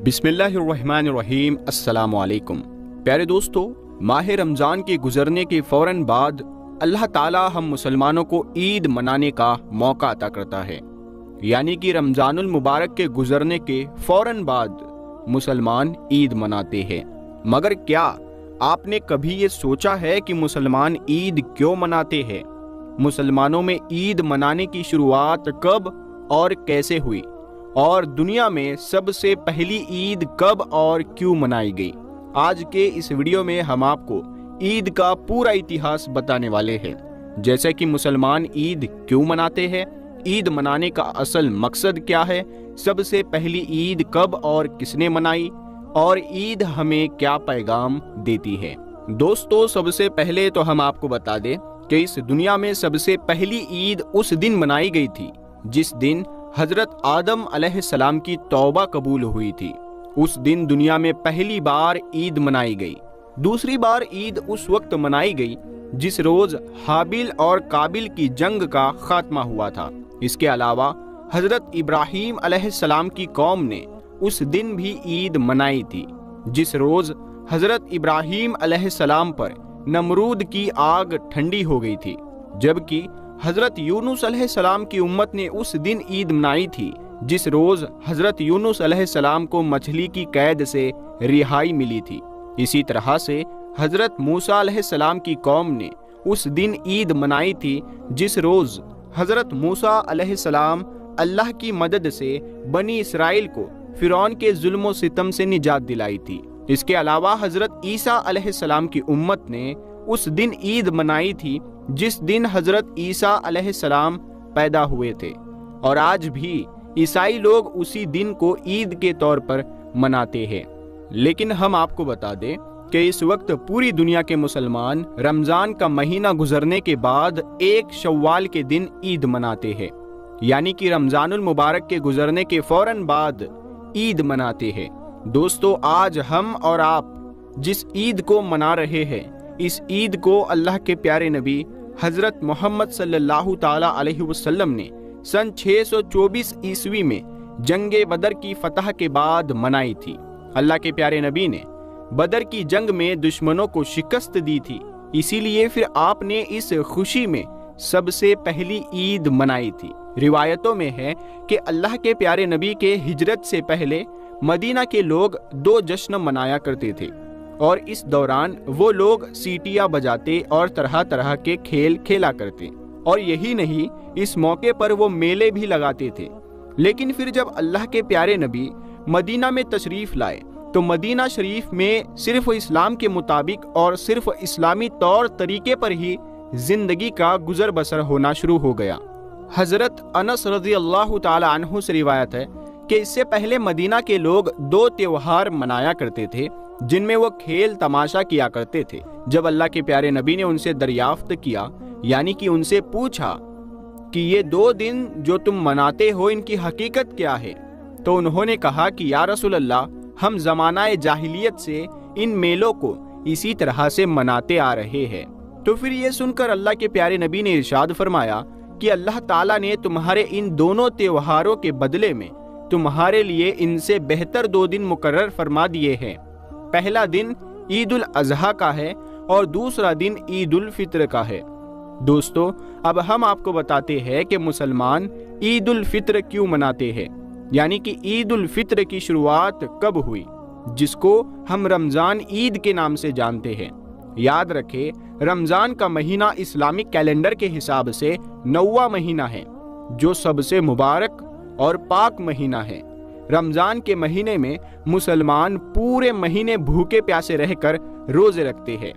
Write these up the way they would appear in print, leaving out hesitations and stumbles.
بسم اللہ الرحمن الرحیم۔ السلام علیکم پیارے دوستو، ماہ رمضان کے گزرنے کے فوراً بعد اللہ تعالی ہم مسلمانوں کو عید منانے کا موقع عطا کرتا ہے، یعنی کہ رمضان المبارک کے گزرنے کے فوراً بعد مسلمان عید مناتے ہیں۔ مگر کیا آپ نے کبھی یہ سوچا ہے کہ مسلمان عید کیوں مناتے ہیں؟ مسلمانوں میں عید منانے کی شروعات کب اور کیسے ہوئی، اور دنیا میں سب سے پہلی عید کب اور کیوں منائی گئی؟ آج کے اس ویڈیو میں ہم آپ کو عید کا پورا اتہاس بتانے والے ہیں، جیسے کہ مسلمان عید کیوں مناتے ہیں، عید منانے کا اصل مقصد کیا ہے، سب سے پہلی عید کب اور کس نے منائی، اور عید ہمیں کیا پیغام دیتی ہے۔ دوستو، سب سے پہلے تو ہم آپ کو بتا دیں کہ اس دنیا میں سب سے پہلی عید اس دن منائی گئی تھی جس دن حضرت آدم علیہ السلام کی توبہ قبول ہوئی تھی۔ اس دن دنیا میں پہلی بار عید منائی گئی۔ دوسری بار عید اس وقت منائی گئی جس روز حابیل اور قابیل کی جنگ کا خاتمہ ہوا تھا۔ اس کے علاوہ حضرت ابراہیم علیہ السلام کی قوم نے اس دن بھی عید منائی تھی جس روز حضرت ابراہیم علیہ السلام پر نمرود کی آگ ٹھنڈی ہو گئی تھی، جبکہ حضرت یونس علیہ السلام کی امت نے اس دن عید منائی تھی جس روز حضرت یونس علیہ السلام کو مچھلی کی قید سے رہائی ملی تھی۔ اسی طرح سے حضرت موسیٰ علیہ السلام کی قوم نے اس دن عید منائی تھی جس روز حضرت موسیٰ علیہ السلام اللہ کی مدد سے بنی اسرائیل کو فرعون کے ظلم و ستم سے نجات دلائی تھی۔ اس کے علاوہ حضرت عیسیٰ علیہ السلام کی امت نے اس دن عید منائی تھی جس دن حضرت عیسیٰ علیہ السلام پیدا ہوئے تھے، اور آج بھی عیسائی لوگ اسی دن کو عید کے طور پر مناتے ہیں۔ لیکن ہم آپ کو بتا دیں کہ اس وقت پوری دنیا کے مسلمان رمضان کا مہینہ گزرنے کے بعد ایک شوال کے دن عید مناتے ہیں، یعنی کہ رمضان المبارک کے گزرنے کے فوراً بعد عید مناتے ہیں۔ دوستو، آج ہم اور آپ جس عید کو منا رہے ہیں، اس عید کو اللہ کے پیارے نبی حضرت محمد صلی اللہ تعالی علیہ وسلم نے سن 624 عیسوی میں جنگ بدر کی فتح کے بعد منائی تھی۔ اللہ کے پیارے نبی نے بدر کی جنگ میں دشمنوں کو شکست دی تھی، اسی لیے پھر آپ نے اس خوشی میں سب سے پہلی عید منائی تھی۔ روایتوں میں ہے کہ اللہ کے پیارے نبی کے ہجرت سے پہلے مدینہ کے لوگ 2 جشن منایا کرتے تھے، اور اس دوران وہ لوگ سیٹیاں بجاتے اور طرح طرح کے کھیل کھیلا کرتے، اور یہی نہیں، اس موقع پر وہ میلے بھی لگاتے تھے۔ لیکن پھر جب اللہ کے پیارے نبی مدینہ میں تشریف لائے تو مدینہ شریف میں صرف اسلام کے مطابق اور صرف اسلامی طور طریقے پر ہی زندگی کا گزر بسر ہونا شروع ہو گیا۔ حضرت انس رضی اللہ تعالی عنہ سے روایت ہے کہ اس سے پہلے مدینہ کے لوگ 2 تہوار منایا کرتے تھے جن میں وہ کھیل تماشا کیا کرتے تھے۔ جب اللہ کے پیارے نبی نے ان سے دریافت کیا، یعنی کہ ان سے پوچھا کہ یہ 2 دن جو تم مناتے ہو ان کی حقیقت کیا ہے، تو انہوں نے کہا کہ یا رسول اللہ، ہم زمانہ جاہلیت سے ان میلوں کو اسی طرح سے مناتے آ رہے ہیں۔ تو پھر یہ سن کر اللہ کے پیارے نبی نے ارشاد فرمایا کہ اللہ تعالیٰ نے تمہارے ان دونوں تہواروں کے بدلے میں تمہارے لیے ان سے بہتر 2 دن مقرر فرما دیے ہیں۔ پہلا دن عید الاضحیٰ کا ہے اور دوسرا دن عید الفطر کا ہے۔ دوستو، اب ہم آپ کو بتاتے ہیں کہ مسلمان عید الفطر کیوں مناتے ہیں، یعنی کہ عید الفطر کی شروعات کب ہوئی، جس کو ہم رمضان عید کے نام سے جانتے ہیں۔ یاد رکھیں، رمضان کا مہینہ اسلامی کیلنڈر کے حساب سے 9واں مہینہ ہے، جو سب سے مبارک اور پاک مہینہ ہے۔ رمضان کے مہینے میں مسلمان پورے مہینے بھوکے پیاسے رہ کر روزے رکھتے ہیں،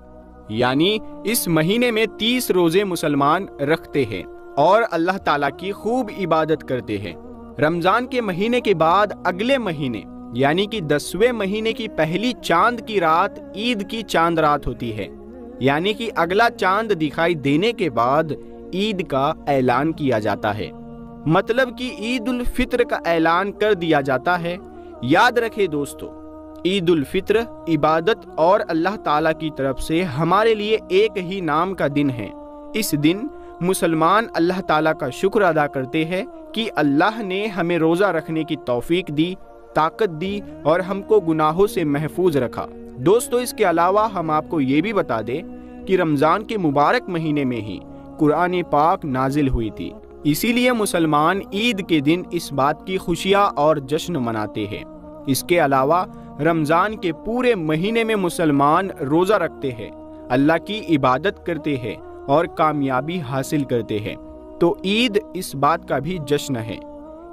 یعنی اس مہینے میں 30 روزے مسلمان رکھتے ہیں اور اللہ تعالیٰ کی خوب عبادت کرتے ہیں۔ رمضان کے مہینے کے بعد اگلے مہینے یعنی کہ 10ویں مہینے کی پہلی چاند کی رات عید کی چاند رات ہوتی ہے، یعنی کہ اگلا چاند دکھائی دینے کے بعد عید کا اعلان کیا جاتا ہے، مطلب کہ عید الفطر کا اعلان کر دیا جاتا ہے۔ یاد رکھے دوستو، عید الفطر عبادت اور اللہ تعالیٰ کی طرف سے ہمارے لیے ایک ہی نام کا دن ہے۔ اس دن مسلمان اللہ تعالیٰ کا شکر ادا کرتے ہیں کہ اللہ نے ہمیں روزہ رکھنے کی توفیق دی طاقت دی اور ہم کو گناہوں سے محفوظ رکھا۔ دوستو اس کے علاوہ ہم آپ کو یہ بھی بتا دیں کہ رمضان کے مبارک مہینے میں ہی قرآن پاک نازل ہوئی تھی، اسی لیے مسلمان عید کے دن اس بات کی خوشیاں اور جشن مناتے ہیں۔ اس کے علاوہ رمضان کے پورے مہینے میں مسلمان روزہ رکھتے ہیں، اللہ کی عبادت کرتے ہیں اور کامیابی حاصل کرتے ہیں، تو عید اس بات کا بھی جشن ہے۔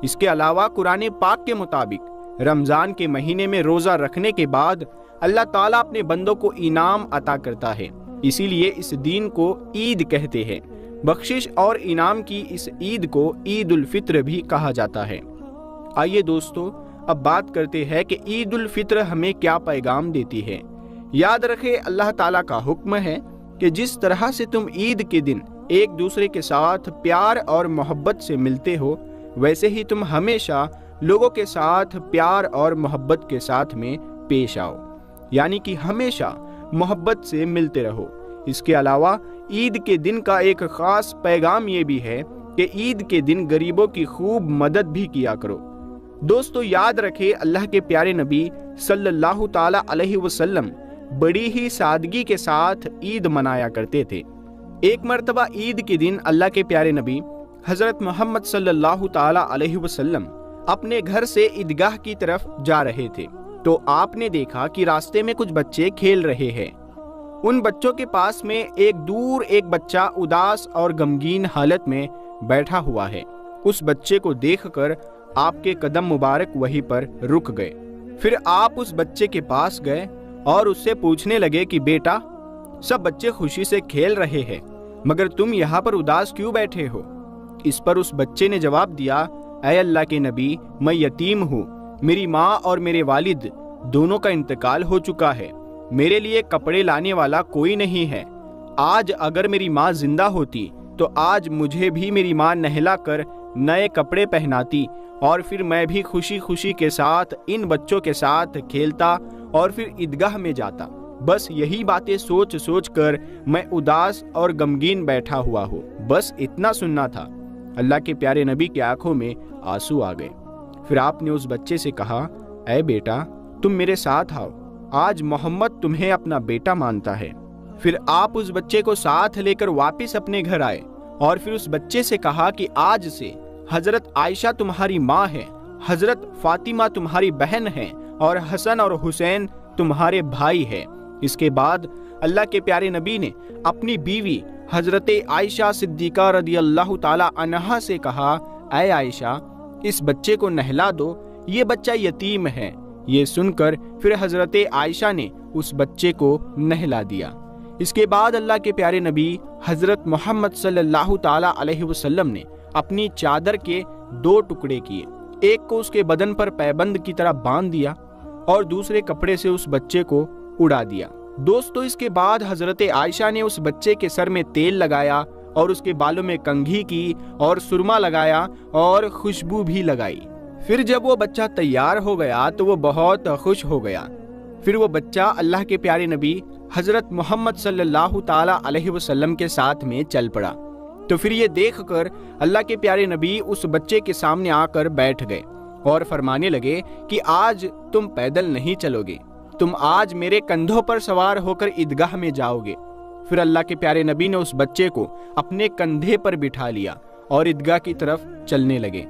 اس کے علاوہ قرآن پاک کے مطابق رمضان کے مہینے میں روزہ رکھنے کے بعد اللہ تعالیٰ اپنے بندوں کو انعام عطا کرتا ہے، اسی لیے اس دین کو عید کہتے ہیں۔ بخشش اور انعام کی اس عید کو عید الفطر بھی کہا جاتا ہے۔ آئیے دوستو اب بات کرتے ہیں کہ عید الفطر ہمیں کیا پیغام دیتی ہے۔ یاد رکھے اللہ تعالیٰ کا حکم ہے کہ جس طرح سے تم عید کے دن ایک دوسرے کے ساتھ پیار اور محبت سے ملتے ہو، ویسے ہی تم ہمیشہ لوگوں کے ساتھ پیار اور محبت کے ساتھ میں پیش آؤ، یعنی کہ ہمیشہ محبت سے ملتے رہو۔ اس کے علاوہ عید کے دن کا ایک خاص پیغام یہ بھی ہے کہ عید کے دن غریبوں کی خوب مدد بھی کیا کرو۔ دوستو یاد رکھے اللہ کے پیارے نبی صلی اللہ تعالی علیہ وسلم بڑی ہی سادگی کے ساتھ عید منایا کرتے تھے۔ ایک مرتبہ عید کے دن اللہ کے پیارے نبی حضرت محمد صلی اللہ تعالی علیہ وسلم اپنے گھر سے عیدگاہ کی طرف جا رہے تھے، تو آپ نے دیکھا کہ راستے میں کچھ بچے کھیل رہے ہیں۔ ان بچوں کے پاس میں ایک بچہ اداس اور غمگین حالت میں بیٹھا ہوا ہے۔ اس بچے کو دیکھ کر آپ کے قدم مبارک وہیں پر رک گئے۔ پھر آپ اس بچے کے پاس گئے اور اس سے پوچھنے لگے کہ بیٹا، سب بچے خوشی سے کھیل رہے ہیں، مگر تم یہاں پر اداس کیوں بیٹھے ہو؟ اس پر اس بچے نے جواب دیا، اے اللہ کے نبی، میں یتیم ہوں، میری ماں اور میرے والد دونوں کا انتقال ہو چکا ہے، میرے لیے کپڑے لانے والا کوئی نہیں ہے۔ آج اگر میری ماں زندہ ہوتی تو آج مجھے بھی میری ماں نہلا کر نئے کپڑے پہناتی اور پھر میں بھی خوشی خوشی کے ساتھ ان بچوں کے ساتھ کھیلتا اور پھر عیدگاہ میں جاتا۔ بس یہی باتیں سوچ سوچ کر میں اداس اور غمگین بیٹھا ہوا ہوں، بس اتنا سننا تھا۔ اللہ کے پیارے نبی کی آنکھوں میں آنسو آ گئے۔ پھر آپ نے اس بچے سے کہا، اے بیٹا، تم میرے ساتھ آؤ، آج محمد تمہیں اپنا بیٹا مانتا ہے۔ پھر آپ اس بچے کو ساتھ لے کر واپس اپنے گھر آئے اور پھر اس بچے سے کہا کہ آج سے حضرت عائشہ تمہاری ماں ہے، حضرت فاطمہ تمہاری بہن ہے اور حسن اور حسین تمہارے بھائی ہے۔ اس کے بعد اللہ کے پیارے نبی نے اپنی بیوی حضرت عائشہ صدیقہ رضی اللہ تعالی عنہا سے کہا، اے عائشہ، اس بچے کو نہلا دو، یہ بچہ یتیم ہے۔ یہ سن کر پھر حضرت عائشہ نے اس بچے کو نہلا دیا۔ اس کے بعد اللہ کے پیارے نبی حضرت محمد صلی اللہ تعالی علیہ وسلم نے اپنی چادر کے 2 ٹکڑے کیے، ایک کو اس کے بدن پر پیبند کی طرح باندھ دیا اور دوسرے کپڑے سے اس بچے کو اڑا دیا۔ دوستو اس کے بعد حضرت عائشہ نے اس بچے کے سر میں تیل لگایا اور اس کے بالوں میں کنگھی کی اور سرما لگایا اور خوشبو بھی لگائی۔ پھر جب وہ بچہ تیار ہو گیا تو وہ بہت خوش ہو گیا۔ پھر وہ بچہ اللہ کے پیارے نبی حضرت محمد صلی اللہ تعالی علیہ وسلم کے ساتھ میں چل پڑا۔ تو پھر یہ دیکھ کر اللہ کے پیارے نبی اس بچے کے سامنے آ کر بیٹھ گئے اور فرمانے لگے کہ آج تم پیدل نہیں چلو گے، تم آج میرے کندھوں پر سوار ہو کر عیدگاہ میں جاؤ گے۔ پھر اللہ کے پیارے نبی نے اس بچے کو اپنے کندھے پر بٹھا لیا اور عیدگاہ کی طرف چلنے لگے۔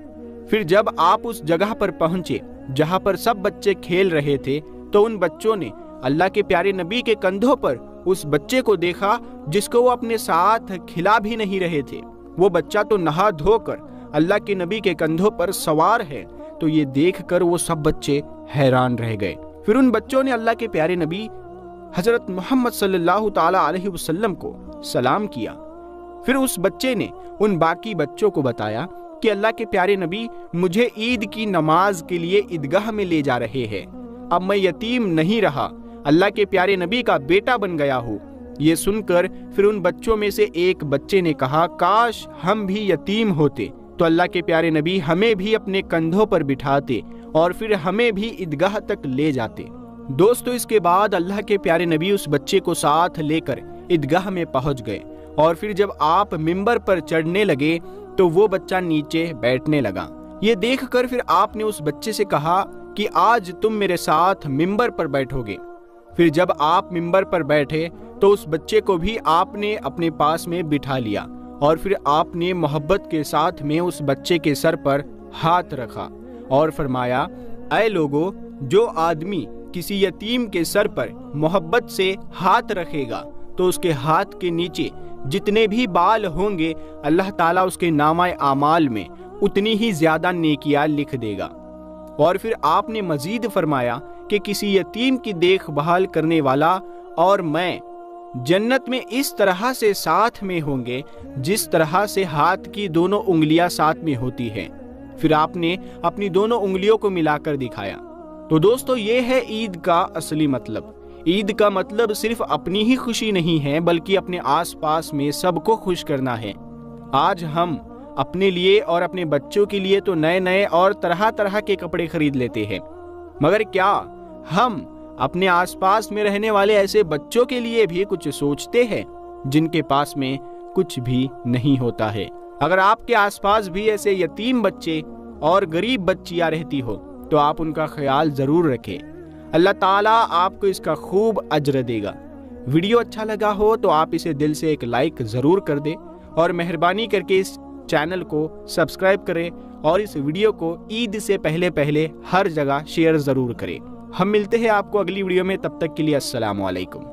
پھر جب آپ اس جگہ پر پہنچے جہاں پر سب بچے کھیل رہے تھے تو ان بچوں نے اللہ کے پیارے نبی کے کندھوں پر اس بچے کو دیکھا جس کو وہ اپنے ساتھ کھلا بھی نہیں رہے تھے۔ وہ بچہ تو نہا دھو کر اللہ کے نبی کے کندھوں پر سوار ہے۔ تو یہ دیکھ کر وہ سب بچے حیران رہ گئے۔ پھر ان بچوں نے اللہ کے پیارے نبی حضرت محمد صلی اللہ تعالی علیہ وسلم کو سلام کیا۔ پھر اس بچے نے ان باقی بچوں کو بتایا کہ اللہ کے پیارے نبی مجھے عید کی نماز کے لیے عیدگاہ میں لے جا رہے ہیں، اب میں یتیم نہیں رہا، اللہ کے پیارے نبی کا بیٹا بن گیا ہوں۔ یہ سن کر پھر ان بچوں میں سے ایک بچے نے کہا، کاش ہم بھی یتیم ہوتے تو اللہ کے پیارے نبی ہمیں بھی اپنے کندھوں پر بٹھاتے اور پھر ہمیں بھی عیدگاہ تک لے جاتے۔ دوستو اس کے بعد اللہ کے پیارے نبی اس بچے کو ساتھ لے کر عیدگاہ میں پہنچ گئے اور پھر جب آپ ممبر پر چڑھنے لگے تو وہ بچہ نیچے بیٹھنے لگا۔ یہ دیکھ کر پھر آپ نے اس بچے سے کہا کہ آج تم میرے ساتھ ممبر پر بیٹھو گے۔ پھر جب آپ ممبر پر بیٹھے تو اس بچے کو بھی آپ نے اپنے پاس میں بٹھا لیا، اور پھر آپ نے محبت کے ساتھ میں اس بچے کے سر پر ہاتھ رکھا اور فرمایا، اے لوگو، جو آدمی کسی یتیم کے سر پر محبت سے ہاتھ رکھے گا تو اس کے ہاتھ کے نیچے جتنے بھی بال ہوں گے اللہ تعالیٰ اس کے نامہ اعمال میں اتنی ہی زیادہ نیکیاں لکھ دے گا۔ اور پھر آپ نے مزید فرمایا کہ کسی یتیم کی دیکھ بھال کرنے والا اور میں جنت میں اس طرح سے ساتھ میں ہوں گے جس طرح سے ہاتھ کی دونوں انگلیاں ساتھ میں ہوتی ہیں۔ پھر آپ نے اپنی دونوں انگلیوں کو ملا کر دکھایا۔ تو دوستو، یہ ہے عید کا اصلی مطلب۔ عید کا مطلب صرف اپنی ہی خوشی نہیں ہے بلکہ اپنے آس پاس میں سب کو خوش کرنا ہے۔ آج ہم اپنے لیے اور اپنے بچوں کے لیے تو نئے نئے اور طرح طرح کے کپڑے خرید لیتے ہیں، مگر کیا ہم اپنے آس پاس میں رہنے والے ایسے بچوں کے لیے بھی کچھ سوچتے ہیں جن کے پاس میں کچھ بھی نہیں ہوتا ہے؟ اگر آپ کے آس پاس بھی ایسے یتیم بچے اور غریب بچیاں رہتی ہو تو آپ ان کا خیال ضرور رکھیں۔ اللہ تعالیٰ آپ کو اس کا خوب اجر دے گا۔ ویڈیو اچھا لگا ہو تو آپ اسے دل سے ایک لائک ضرور کر دیں، اور مہربانی کر کے اس چینل کو سبسکرائب کریں، اور اس ویڈیو کو عید سے پہلے ہر جگہ شیئر ضرور کریں۔ ہم ملتے ہیں آپ کو اگلی ویڈیو میں، تب تک کے لیے السلام علیکم۔